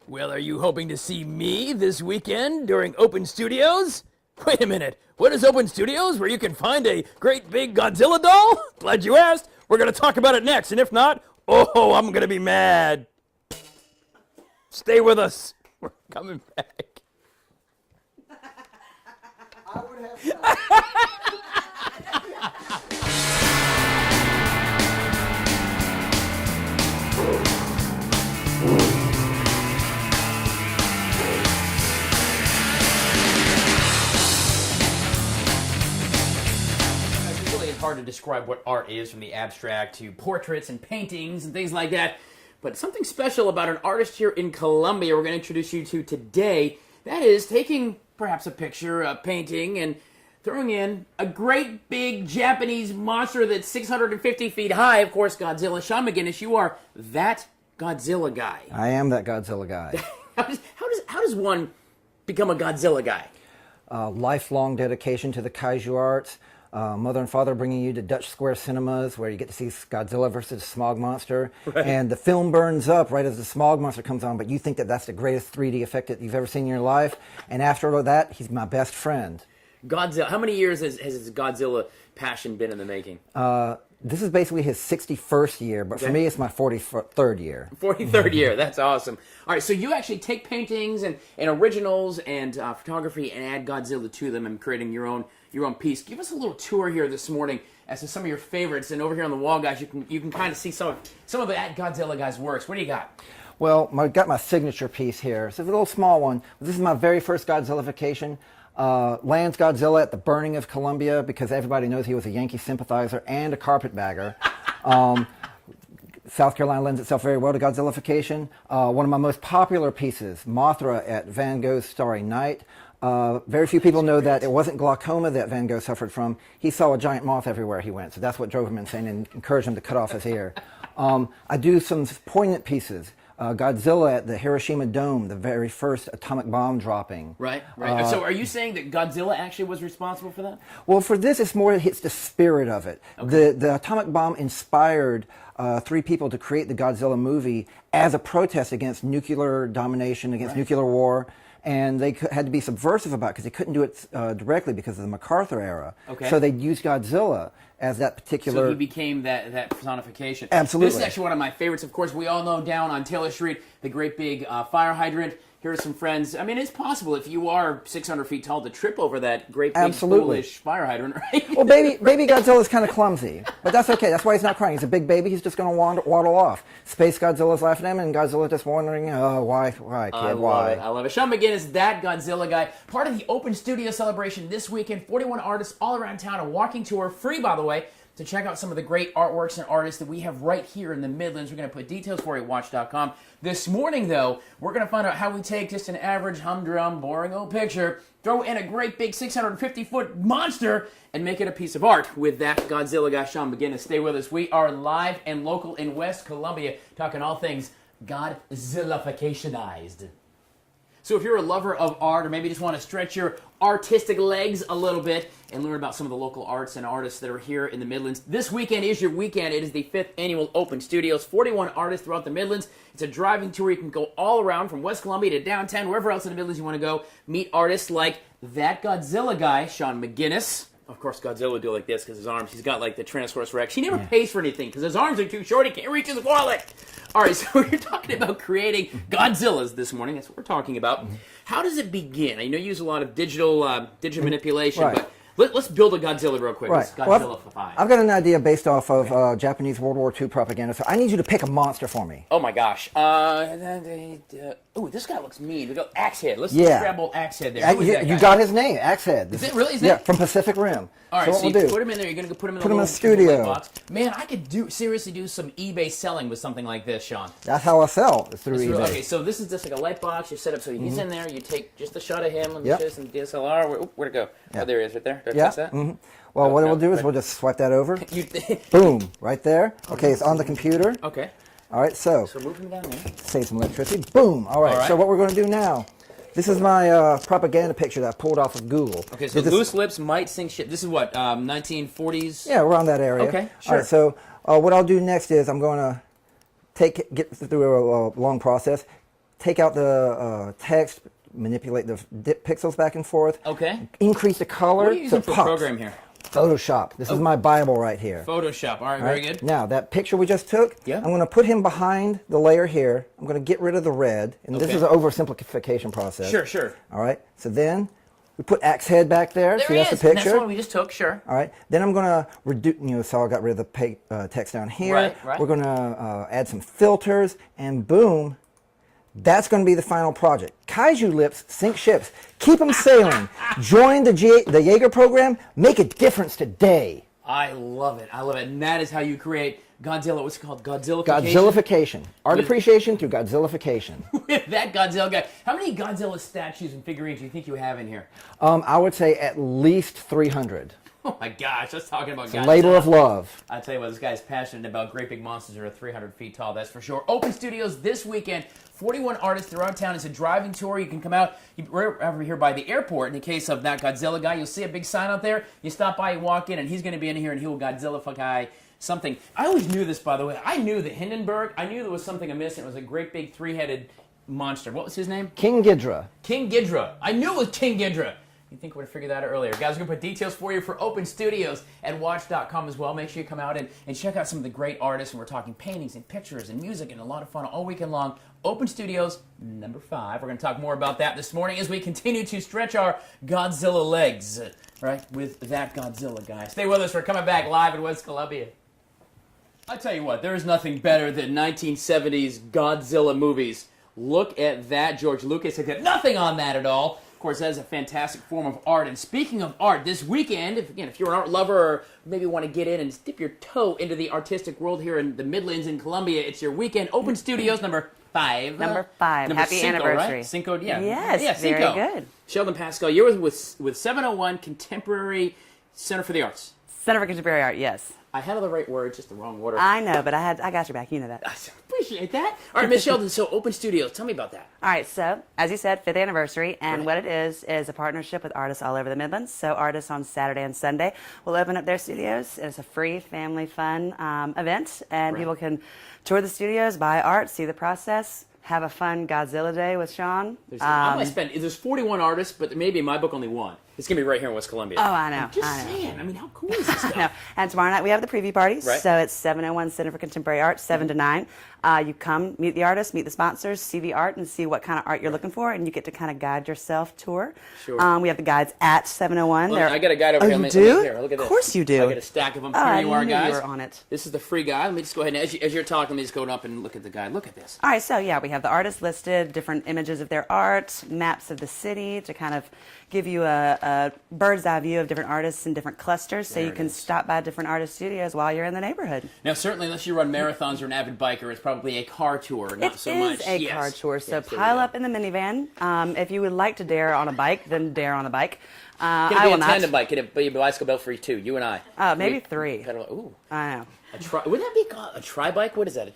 Well, are you hoping to see me this weekend during Open Studios? Wait a minute, what is Open Studios, where you can find a great big Godzilla doll? Glad you asked. We're going to talk about it next, and if not, oh, I'm going to be mad. Stay with us. We're coming back. I would have It's hard to describe what art is, from the abstract to portraits and paintings and things like that. But something special about an artist here in Colombia we're going to introduce you to today. That is taking perhaps a picture, a painting, and throwing in a great big Japanese monster that's 650 feet high. Of course, Godzilla. Sean McGinnis, you are that Godzilla guy. I am that Godzilla guy. How does one become a Godzilla guy? Lifelong dedication to the kaiju arts. Mother and father bringing you to Dutch Square Cinemas, where you get to see Godzilla versus the Smog Monster. Right. And the film burns up right as the Smog Monster comes on, but you think that that's the greatest 3D effect that you've ever seen in your life. And after all that, he's my best friend. Godzilla. How many years has his Godzilla passion been in the making? This is basically his 61st year, but for me, it's my 43rd year. 43rd year. That's awesome. All right, so you actually take paintings and originals and photography and add Godzilla to them and creating your own piece. Give us a little tour here this morning as to some of your favorites. And over here on the wall, guys, you can kind of see some of that Godzilla guy's works. What do you got? Well, I got my signature piece here. It's a little small one. This is my very first Godzillification. Lands Godzilla at the burning of Columbia because everybody knows he was a Yankee sympathizer and a carpetbagger. South Carolina lends itself very well to Godzillification. One of my most popular pieces, Mothra at Van Gogh's Starry Night. Very few people know that it wasn't glaucoma that Van Gogh suffered from. He saw a giant moth everywhere he went, so that's what drove him insane and encouraged him to cut off his ear. I do some poignant pieces. Godzilla at the Hiroshima Dome, the very first atomic bomb dropping. Right. So are you saying that Godzilla actually was responsible for that? Well, for this, it's the spirit of it. Okay. The atomic bomb inspired three people to create the Godzilla movie as a protest against nuclear domination, against nuclear war. And they had to be subversive about it because they couldn't do it directly because of the MacArthur era. Okay. So they used Godzilla as that particular... So he became that personification. Absolutely. This is actually one of my favorites. Of course, we all know down on Taylor Street, the great big fire hydrant. Here are some friends. I mean, it's possible if you are 600 feet tall to trip over that great big foolish fire hydrant, right? Well, baby Godzilla's kind of clumsy, but that's okay. That's why he's not crying. He's a big baby. He's just going to waddle off. Space Godzilla's laughing at him, and Godzilla's just wondering, oh, why, kid, why? I love it. Sean McGinnis, that Godzilla guy. Part of the Open Studio celebration this weekend. 41 artists all around town. A walking tour, free, by the way, to check out some of the great artworks and artists that we have right here in the Midlands. We're going to put details for you at WACH.com. This morning, though, we're going to find out how we take just an average, humdrum, boring old picture, throw in a great big 650-foot monster, and make it a piece of art with that Godzilla guy, Sean McGinnis. Stay with us. We are live and local in West Columbia, talking all things Godzillificationized. So if you're a lover of art, or maybe just want to stretch your artistic legs a little bit and learn about some of the local arts and artists that are here in the Midlands, this weekend is your weekend. It is the 5th annual Open Studios. 41 artists throughout the Midlands. It's a driving tour. You can go all around from West Columbia to downtown, wherever else in the Midlands you want to go. Meet artists like that Godzilla guy, Sean McGinnis. Of course, Godzilla would do like this because his arms, he's got like the Tyrannosaurus Rex. He never pays for anything because his arms are too short. He can't reach his wallet. All right, so we're talking about creating Godzillas this morning. That's what we're talking about. How does it begin? I know you use a lot of digital manipulation, but let's build a Godzilla real quick. Right. Godzilla-fify. I've got an idea based off of Japanese World War II propaganda, so I need you to pick a monster for me. Oh my gosh. This guy looks mean. We go Axehead. Let's grab old Axehead there. You got his name, Axehead. Is it really his name? Yeah, from Pacific Rim. All right, so you put him in there. You're going to put him in a studio box. Man, I could seriously do some eBay selling with something like this, Sean. That's how I sell, through eBay. Okay, so this is just like a light box. You set up so he's in there. You take just a shot of him. Let me show you some DSLR. Where'd it go? Oh, there he is right there. Did I touch that? Well, what we'll do is we'll just swipe that over. Boom, right there. Okay, it's on the computer. Okay. All right, so move him down there. Save some electricity. Boom. All right, so what we're going to do now, this is my propaganda picture that I pulled off of Google. Okay, so loose lips might sink shit. This is what, 1940s? Yeah, around that area. Okay, sure. All right, so what I'll do next is I'm going to get through a long process, take out the text, manipulate the pixels back and forth. Okay. Increase the color. What are you using for pops. program here? Photoshop. This is my Bible right here. Photoshop. All right, very good. Now, that picture we just took, Yeah. I'm going to put him behind the layer here. I'm going to get rid of the red. And this is an oversimplification process. Sure. All right. So then we put Axe Head back there. There See, he that's is. the picture. That's one we just took, sure. All right. Then I'm going to reduce, so I got rid of the text down here. Right. We're going to add some filters, and boom, that's going to be the final project. Kaiju lips sink ships. Keep them sailing. Join the Jaeger program. Make a difference today. I love it. And that is how you create Godzilla. What's it called? Godzillafication? Godzillafication. Art appreciation through Godzillafication. With that Godzilla guy. How many Godzilla statues and figurines do you think you have in here? I would say at least 300. Oh my gosh, let's talking about Godzilla. Labor of love. I tell you what, this guy's passionate about great big monsters that are 300 feet tall, that's for sure. Open studios this weekend. 41 artists throughout town. It's a driving tour. You can come out over here by the airport. In the case of that Godzilla guy, you'll see a big sign out there. You stop by, you walk in, and he's going to be in here, and he will Godzilla something. I always knew this, by the way. I knew that Hindenburg, I knew there was something amiss, and it was a great big three-headed monster. What was his name? King Ghidorah. King Ghidorah. I knew it was King Ghidorah. You think we would have figured that out earlier. Guys, we're going to put details for you for Open Studios at WACH.com as well. Make sure you come out and check out some of the great artists. And we're talking paintings and pictures and music and a lot of fun all weekend long. Open Studios, number 5. We're going to talk more about that this morning as we continue to stretch our Godzilla legs, right, with that Godzilla guy. Stay with us. We're coming back live in West Columbia. I tell you what, there is nothing better than 1970s Godzilla movies. Look at that. George Lucas had nothing on that at all. Of course, that is a fantastic form of art. And speaking of art, this weekend, if you're an art lover or maybe want to get in and dip your toe into the artistic world here in the Midlands in Columbia, it's your weekend. Open Studios, number 5. Number 5. Happy Cinco, anniversary. Right? Cinco, yeah. Yes, Cinco. very good. Sheldon Pascal, you're with 701 Contemporary Center for the Arts. Center for Contemporary Art, yes. I had all the right words, just the wrong order. I know, but I got your back. You know that. I appreciate that. All right, Miss Sheldon, so Open Studios, tell me about that. All right, so as you said, 5th anniversary, and what it is a partnership with artists all over the Midlands. So artists on Saturday and Sunday will open up their studios. It's a free, family fun event, and people can tour the studios, buy art, see the process, have a fun Godzilla day with Sean. There's 41 artists, but maybe in my book only one. It's going to be right here in West Columbia. Oh, I know. I'm just saying. I mean, how cool is this stuff? No. And tomorrow night we have the preview parties. Right. So it's 701 Center for Contemporary Art, 7 to 9. You come, meet the artists, meet the sponsors, see the art, and see what kind of art you're looking for, and you get to kind of guide yourself tour. Sure. We have the guides at 701. Look, I got a guide over here. You do? Here. Look at this. Of course you do. I got a stack of them. Oh, Here you are, I knew guys. you were on it. This is the free guide. Let me just go ahead and, as you're talking, let me just go up and look at the guide. Look at this. All right, so yeah, we have the artists listed, different images of their art, maps of the city to kind of give you a bird's eye view of different artists in different clusters, so you can stop by different artist studios while you're in the neighborhood. Now, certainly, unless you run marathons or an avid biker, it's probably a car tour, not so much. It is a car tour, so pile up in the minivan. If you would like to dare on a bike, then dare on a bike. Can it I be will a not. tandem bike? Can it be a bicycle belt free too? You and I. Maybe 3. Ooh. I know. Wouldn't that be called a tri-bike? What is that?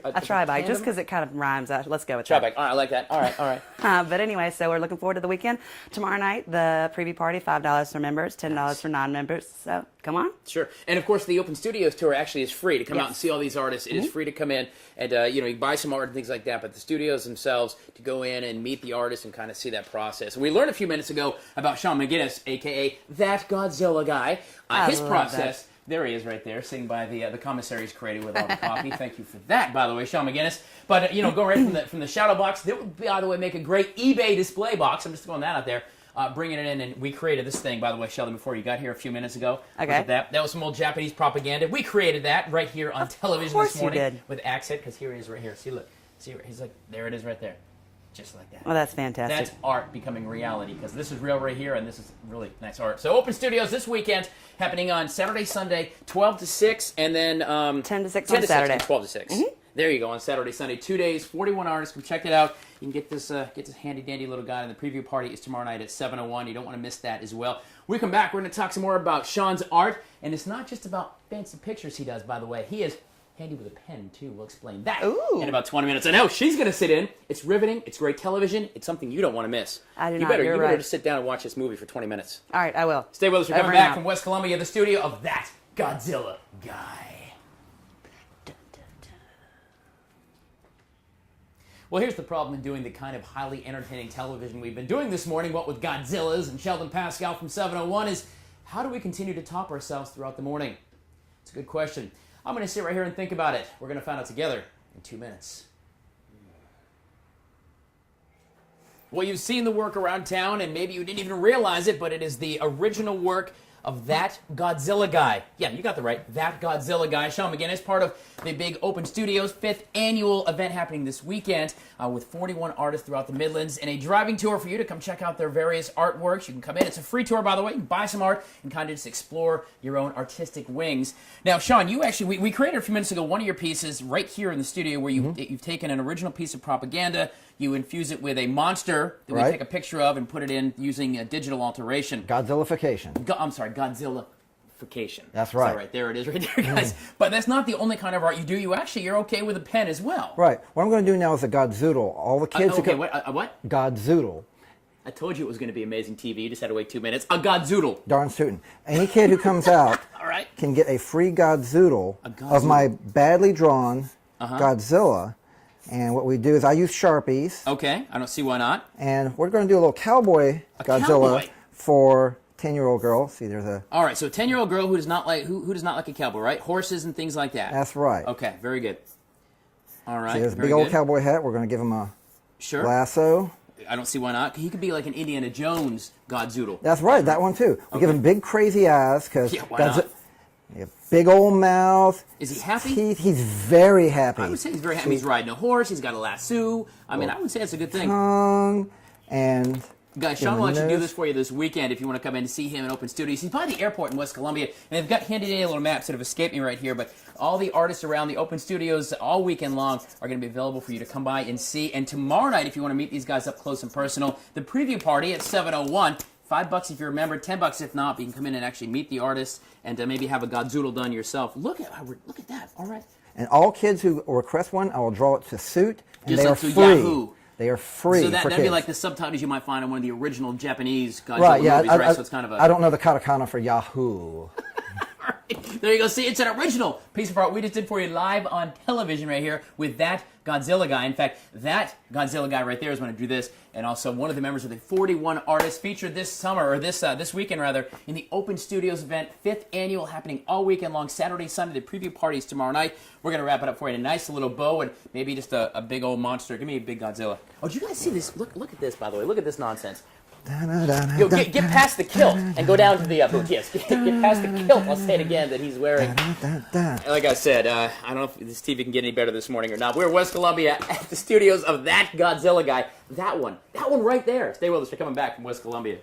A tri-bike, just because it kind of rhymes. Let's go with tri-bike. All right, I like that. All right. But anyway, so we're looking forward to the weekend. Tomorrow night, the preview party, $5 for members, $10 for non-members. So come on. Sure. And of course, the Open Studios tour actually is free to come out and see all these artists. It is free to come in and you can buy some art and things like that. But the studios themselves to go in and meet the artists and kind of see that process. And we learned a few minutes ago about Sean McGinnis, aka that Godzilla guy. His process. There he is right there, sitting by the commissary's created with all the coffee. Thank you for that, by the way, Sean McGinnis. But, go right from the shadow box. That would, by the way, make a great eBay display box. I'm just throwing that out there. Bringing it in, and we created this thing, by the way, Sheldon, before you got here a few minutes ago. Okay. Look at that. That was some old Japanese propaganda. We created that right here on television this morning. You did. With accent, because here he is right here. See, look. See, he's like, there it is right there. Just like that. Well, that's fantastic. That's art becoming reality, because this is real right here, and this is really nice art. So Open Studios this weekend, happening on Saturday, Sunday, 12 to 6, and then 10 to 6 10 on to Saturday. 6 and 12 to 6. Mm-hmm. There you go, on Saturday, Sunday, 2 days, 41 artists. Come check it out. You can get this handy-dandy little guide, and the preview party is tomorrow night at 7:01. You don't want to miss that as well. When we come back, we're going to talk some more about Sean's art, and it's not just about fancy pictures he does, by the way. He is handy with a pen, too. We'll explain that in about 20 minutes. I know she's going to sit in. It's riveting. It's great television. It's something you don't want to miss. I do You not. better, You're you right. better just sit down and watch this movie for 20 minutes. All right, I will. Stay with us. We're coming Over back now. from West Columbia, the studio of that Godzilla guy. Well, here's the problem in doing the kind of highly entertaining television we've been doing this morning, what with Godzillas and Sheldon Pascal from 701, is how do we continue to top ourselves throughout the morning? It's a good question. I'm going to sit right here and think about it. We're going to find out together in 2 minutes. Well, you've seen the work around town, and maybe you didn't even realize it, but it is the original work of That Godzilla Guy. Yeah, you got that right. That Godzilla Guy. Sean McGinnis, part of the big Open Studios 5th annual event happening this weekend with 41 artists throughout the Midlands and a driving tour for you to come check out their various artworks. You can come in. It's a free tour, by the way. You can buy some art and kind of just explore your own artistic wings. Now, Sean, you actually, we created a few minutes ago one of your pieces right here in the studio where you've taken an original piece of propaganda, you infuse it with a monster that we take a picture of and put it in using a digital alteration. Godzillification. I'm sorry, Godzillification. That's right. All right, there it is right there, guys. But that's not the only kind of art you do. You're okay with a pen as well. Right. What I'm going to do now is a Godzoodle. All the kids okay, what? Godzoodle. I told you it was going to be amazing TV. You just had to wait 2 minutes. A Godzoodle. Darn tootin'. Any kid who comes out All right. can get a free Godzoodle of my badly drawn Godzilla. And what we do is I use Sharpies. Okay, I don't see why not. And we're going to do a little cowboy Godzilla for 10-year-old girl. See, there's a... All right, so a 10-year-old girl who does not like who does not like a cowboy, right? Horses and things like that. That's right. Okay, very good. All right, See, there's a big old cowboy hat. We're going to give him a lasso. I don't see why not. He could be like an Indiana Jones Godzoodle. That's right, that one too. We give him big crazy eyes because why not? Big old mouth. Is he happy? He's very happy. I would say he's very happy. He's riding a horse. He's got a lasso. I mean, I would say it's a good thing. Tongue and... Guys, Sean will actually do this for you this weekend if you want to come in and see him in Open Studios. He's by the airport in West Columbia, and they've got handy-dandy little maps that have escaped me right here, but all the artists around the Open Studios all weekend long are going to be available for you to come by and see. And tomorrow night, if you want to meet these guys up close and personal, the preview party at 701, $5 if you're a member, $10 if not, but you can come in and actually meet the artists and maybe have a Godzoodle done yourself. Look at that. All right. And all kids who request one, I will draw it to suit, and Just they like are to free. Yahoo. They are free. So for that'd kids. be like the subtitles you might find on one of the original Japanese Godzilla movies, right? So it's kind of a... I don't know the katakana for Yahoo. There you go. See, it's an original piece of art we just did for you live on television right here with That Godzilla Guy. In fact, That Godzilla Guy right there is going to do this, and also one of the members of the 41 artists featured this summer, or this weekend rather, in the Open Studios event, 5th annual, happening all weekend long, Saturday, Sunday. The preview parties tomorrow night. We're going to wrap it up for you in a nice little bow and maybe just a big old monster. Give me a big Godzilla. Oh, did you guys see this? Look at this, by the way. Look at this nonsense. Yo, get past the kilt and go down to the boots. Yes, get past the kilt. I'll say it again that he's wearing. Like I said, I don't know if this TV can get any better this morning or not. We're in West Columbia at the studios of That Godzilla Guy. That one right there. Stay with us. We're coming back from West Columbia.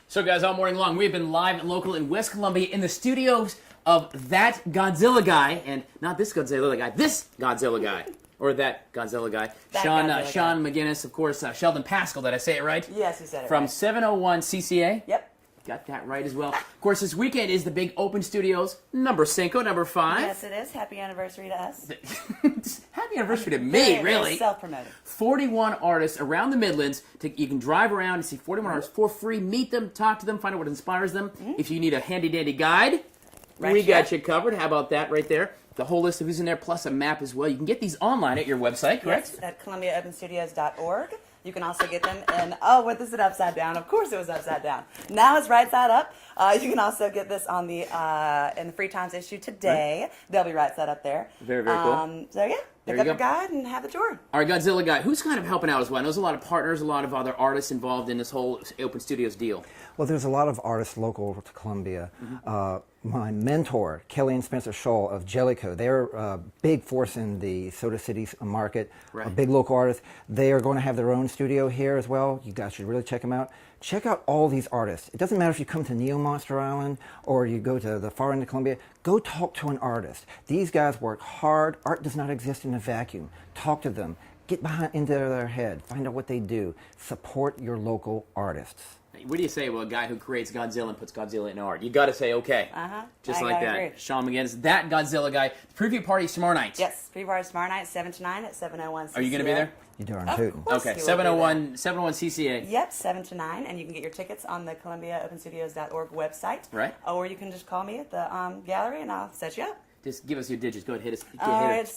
So, guys, all morning long, we've been live and local in West Columbia in the studios of That Godzilla Guy, and not this Godzilla Guy, this Godzilla Guy. Or That Godzilla Guy. Sean McGinnis, of course, Sheldon Pascal, did I say it right? Yes, you said it From right. 701 CCA. Yep. Got that right as well. Of course, this weekend is the big Open Studios number 5. Yes, it is. Happy anniversary to us. Happy anniversary to me, really. Self-promoted. 41 artists around the Midlands. You can drive around and see 41 artists for free. Meet them, talk to them, find out what inspires them. If you need a handy-dandy guide, we got you covered. How about that right there? The whole list of who's in there, plus a map as well. You can get these online at your website, correct? Yes, at ColumbiaOpenStudios.org. You can also get them in, what is it upside down? Of course it was upside down. Now it's right side up. You can also get this on the in the Free Times issue today. Right. They'll be right side up there. Very, very cool. So yeah, pick up your guide and have the tour. All right, Godzilla Guy, who's kind of helping out as well? I know there's a lot of partners, a lot of other artists involved in this whole Open Studios deal. Well, there's a lot of artists local to Columbia. My mentor, Kelly and Spencer Scholl of Jellicoe, they're a big force in the Soda City market, a big local artist. They are going to have their own studio here as well. You guys should really check them out. Check out all these artists. It doesn't matter if you come to Neo Monster Island or you go to the far end of Columbia. Go talk to an artist. These guys work hard. Art does not exist in a vacuum. Talk to them. Get into their head. Find out what they do. Support your local artists. What do you say about a guy who creates Godzilla and puts Godzilla in art? You got to say okay. Just like that. Agree. Sean McGinnis, That Godzilla Guy. Preview party tomorrow night. Yes, preview party tomorrow night, 7 to 9 at 701 CCA. Are you going to be there? You darn tootin'. Okay, 701 CCA. Yep, 7 to 9, and you can get your tickets on the ColumbiaOpenStudios.org website. Right. Or you can just call me at the gallery, and I'll set you up. Just give us your digits. Go ahead, hit us.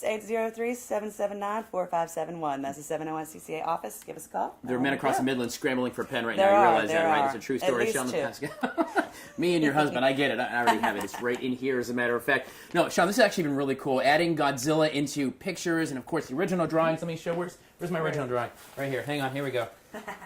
It's 803-779-4571. That's the 701-CCA office. Give us a call. There are men across the Midlands scrambling for a pen right There now. You are, realize there that, right? are. It's a true At story. least Sean, two. me and your husband, I get it. I already have it. It's right in here, as a matter of fact. No, Sean, this has actually been really cool. Adding Godzilla into pictures and, of course, the original drawings. Let me show. Where's my original drawing? Right here. Hang on. Here we go.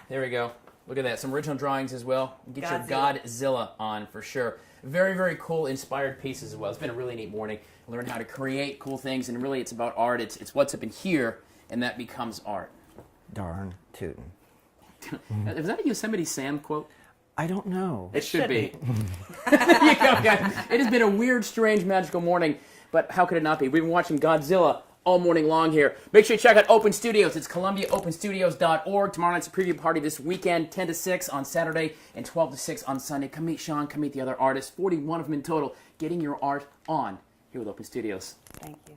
There we go. Look at that. Some original drawings as well. Get your Godzilla on for sure. Very, very cool, inspired pieces as well. It's been a really neat morning. Learn how to create cool things, and really it's about art. It's what's up in here, and that becomes art. Darn tootin'. Is that a Yosemite Sam quote? I don't know. It should be. There you go, guys. It has been a weird, strange, magical morning, but how could it not be? We've been watching Godzilla all morning long here. Make sure you check out Open Studios. It's ColumbiaOpenStudios.org. Tomorrow night's a preview party this weekend, 10 to 6 on Saturday and 12 to 6 on Sunday. Come meet Sean, come meet the other artists, 41 of them in total, getting your art on here with Open Studios. Thank you.